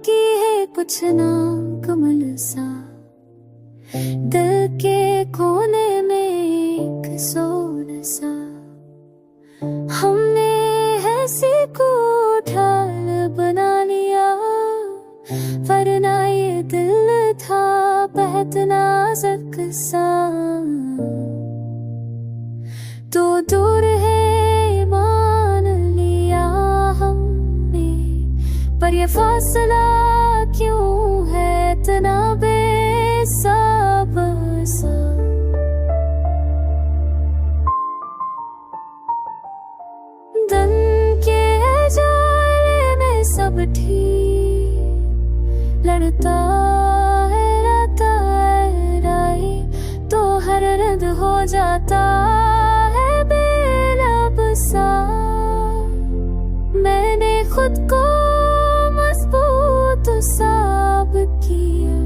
बाकी है कुछ ना कमल सा, दिल के कोने में एक सोन सा। हमने ऐसी को ढाल बना लिया, वरना ये दिल था बेहद नाजुक सा। तो दूर है मान लिया हमने, पर ये फासला क्यों है इतना बेसब्र सा। दम के जाले में सब ठीक लड़ता है, रहता है राई तो हर रद्द हो जाता है बेलब सा। मैंने खुद को मजबूत साब किया,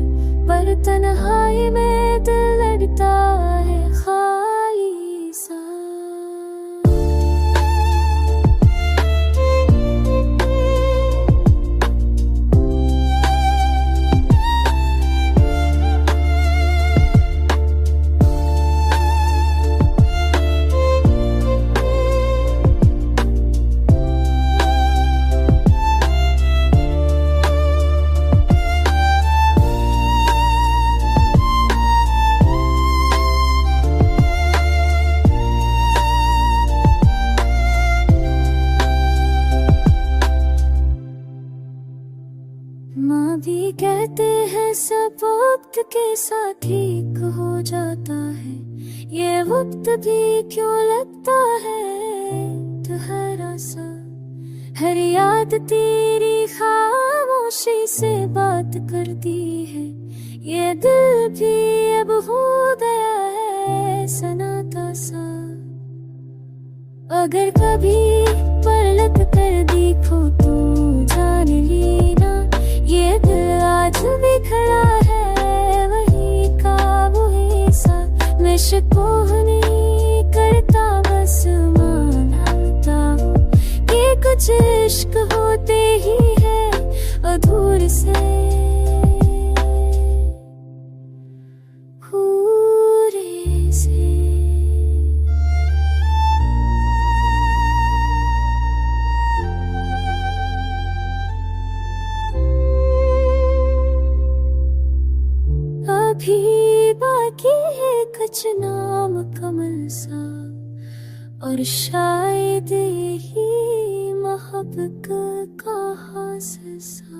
पर तन्हाई में दिल लड़ता है खाली सा। माँ भी कहते हैं सब वक्त के साथ ठीक हो जाता है, ये वक्त भी क्यों लगता है तुम्हारा सा। हर याद तेरी खामोशी से बात करती है, ये दिल भी अब हो गया है सनाटा सा। अगर कभी पलट कर देखो तो जान लेना, ये दिल आज भी खड़ा है वही का वही सा। मैं शिकवा नहीं करता, बस मानता हूँ कि कुछ इश्क होते ही है अधूरे से पूरे से। अभी बाकी है कुछ नाम कमल सा, और शायद ही मोहब्बत का हासिल सा।